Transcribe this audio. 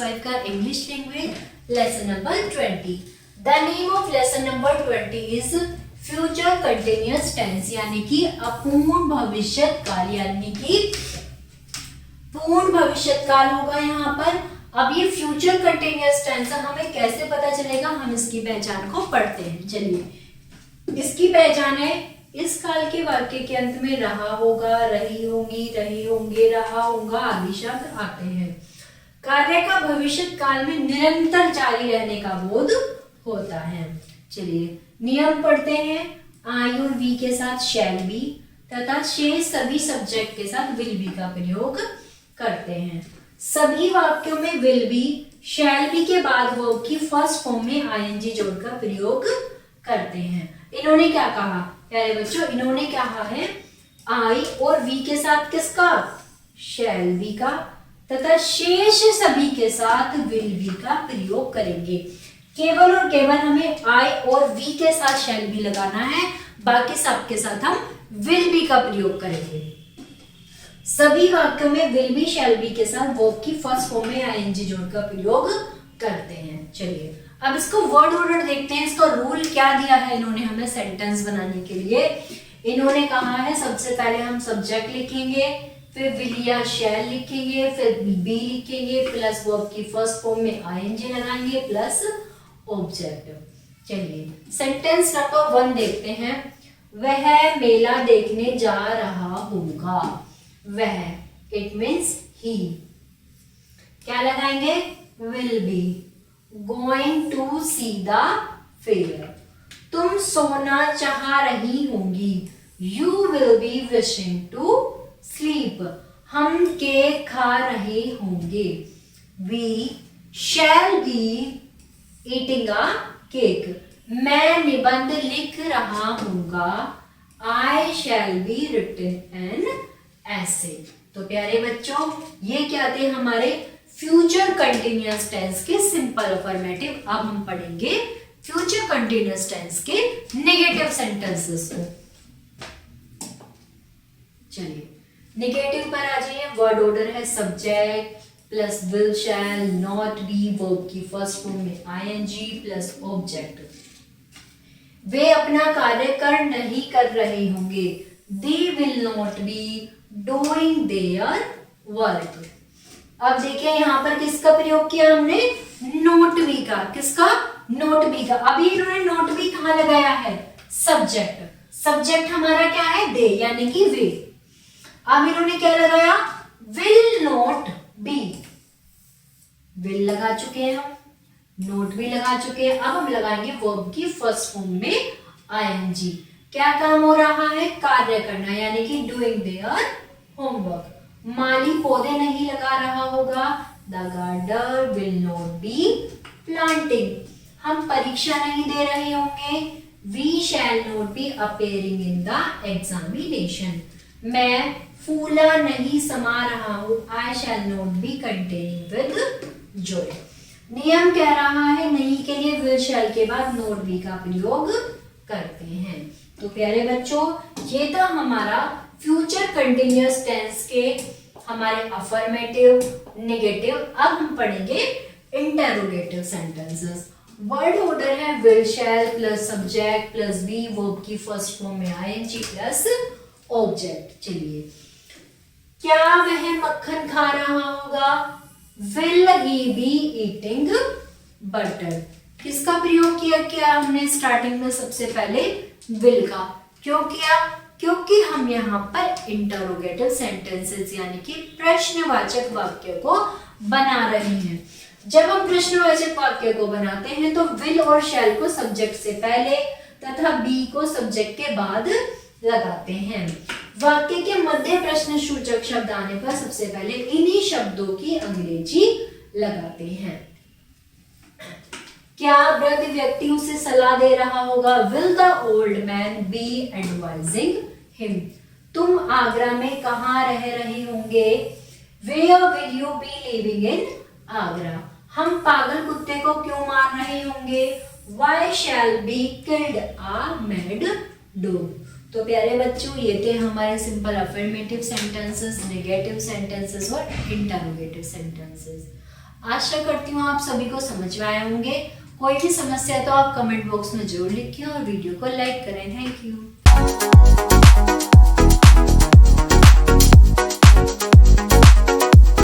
5 का English language lesson number 20। The name of lesson number 20 is future continuous tense, यानी कि अपूर्ण भविष्यत काल, यानी कि पूर्ण भविष्यत काल होगा यहाँ पर। अब ये फ्यूचर कंटिन्यूअस टेंस हमें कैसे पता चलेगा, हम इसकी पहचान को पढ़ते हैं। चलिए, इसकी पहचान है इस काल के वाक्य के अंत में रहा होगा, रही होंगी, रहे होंगे, रहा होगा आदि शब्द आते हैं। कार्य का भविष्यत काल में निरंतर जारी रहने का बोध होता है। चलिए नियम पढ़ते हैं। आई और वी के साथ शैल बी तथा शेष सभी सब्जेक्ट के साथ विल बी का प्रयोग करते हैं। सभी वाक्यों में विल बी शैल बी के बाद वर्ब की फर्स्ट फॉर्म में आईएनजी जोड़कर प्रयोग करते हैं। इन्होंने क्या कहा प्यारे बच्चों, इन्होंने कहा है आई और वी के साथ किसका, शैल बी का, तथा शेष सभी के साथ विल बी का प्रयोग करेंगे। केवल और केवल हमें आई और वी के साथ शैल बी लगाना है, बाकी सब के साथ हम विल बी का प्रयोग करेंगे। सभी वाक्यों में विल बी शैल बी के साथ वर्ब की फर्स्ट फॉर्म में आईएनजी जोड़कर प्रयोग करते हैं। चलिए अब इसको वर्ड ऑर्डर देखते हैं। इसका रूल क्या दिया है इन्होंने हमें सेंटेंस बनाने के लिए। इन्होंने कहा है सबसे पहले हम सब्जेक्ट लिखेंगे, फिर विल या शैल लिखेंगे, फिर बी लिखेंगे, प्लस वर्ब की फर्स्ट फॉर्म में आईएनजी लगाएंगे, प्लस ऑब्जेक्ट। चलिए सेंटेंस नंबर 1 देखते हैं। वह मेला देखने जा रहा होगा। वह, इट मीन्स ही। क्या लगाएंगे, will be going to see the fair. तुम सोना चाह रही होंगी, you will be wishing to sleep. हम केक खा रहे होंगे, we shall be eating a cake. मैं निबंध लिख रहा हूंगा, I shall be written an essay. तो प्यारे बच्चों ये क्या थे हमारे फ्यूचर कंटिन्यूअस टेंस के सिंपल अफर्मेटिव। अब हम पढ़ेंगे फ्यूचर कंटिन्यूअस टेंस के नेगेटिव सेंटेंसेस को। चलिए नेगेटिव पर आ जाइए। वर्ड ऑर्डर है subject plus will shell not B verb की फर्स्ट फॉर्म में आईएनजी प्लस ऑब्जेक्ट। वे अपना कार्य नहीं कर रहे होंगे, they will not be doing their work. अब देखिए यहाँ पर किसका प्रयोग किया हमने, नोट बी का। किसका, नोट बी का। अभी इन्होंने नोट बी कहाँ लगाया है, सब्जेक्ट। सब्जेक्ट हमारा क्या है, दे, यानी कि वे। अब इन्होंने क्या लगाया, विल नॉट बी। विल लगा चुके हैं हम, नोट भी लगा चुके हैं। अब हम लगाएंगे वर्ब की फर्स्ट फॉर्म में आईएनजी। क्या काम हो रहा है, कार्य करना, यानी कि डूइंग देयर होमवर्क। माली पौधे नहीं लगा रहा होगा, the gardener will not be planting. हम परीक्षा नहीं दे रहे होंगे, we shall not be appearing in the examination. मैं फूला नहीं समा रहा हूं, I shall not be contenting with joy. नियम कह रहा है नहीं के लिए विल शैल के बाद नॉट बी का प्रयोग करते हैं। तो प्यारे बच्चों ये था हमारा फ्यूचर कंटिन्यूअस टेंस के हमारे अफर्मेटिव, नेगेटिव। अब हम पढ़ेंगे इंटरोगेटिव सेंटेंसेस। वर्ड ऑर्डर है will shall plus subject plus be verb की फर्स्ट फॉर्म में आईएनजी प्लस ऑब्जेक्ट। चलिए क्या वह मक्खन खा रहा होगा, will he be eating butter. किसका प्रयोग किया हमने स्टार्टिंग में सबसे पहले विल का। क्यों किया, क्योंकि हम यहाँ पर इंटरोगेटिव सेंटेंसेस यानी कि प्रश्नवाचक वाक्य को बना रहे हैं। जब हम प्रश्नवाचक वाक्य को बनाते हैं तो विल और शैल को सब्जेक्ट से पहले तथा बी को सब्जेक्ट के बाद लगाते हैं। वाक्य के मध्य प्रश्न सूचक शब्द आने पर सबसे पहले इन्हीं शब्दों की अंग्रेजी लगाते हैं। क्या वृद्ध व्यक्ति उसे सलाह दे रहा होगा, will the old man be advising him. तुम आगरा में कहाँ रह रहे होंगे, where will you be living in Agra. हम पागल कुत्ते को क्यों मार रहे होंगे, why shall be killed a mad dog. तो प्यारे बच्चों ये थे हमारे simple affirmative sentences, negative sentences और इंटरोगेटिव सेंटेंसेस। आशा करती हूँ आप सभी को समझ में आए होंगे। कोई भी समस्या तो आप कमेंट बॉक्स में जरूर लिखें और वीडियो को लाइक करें। Thank you.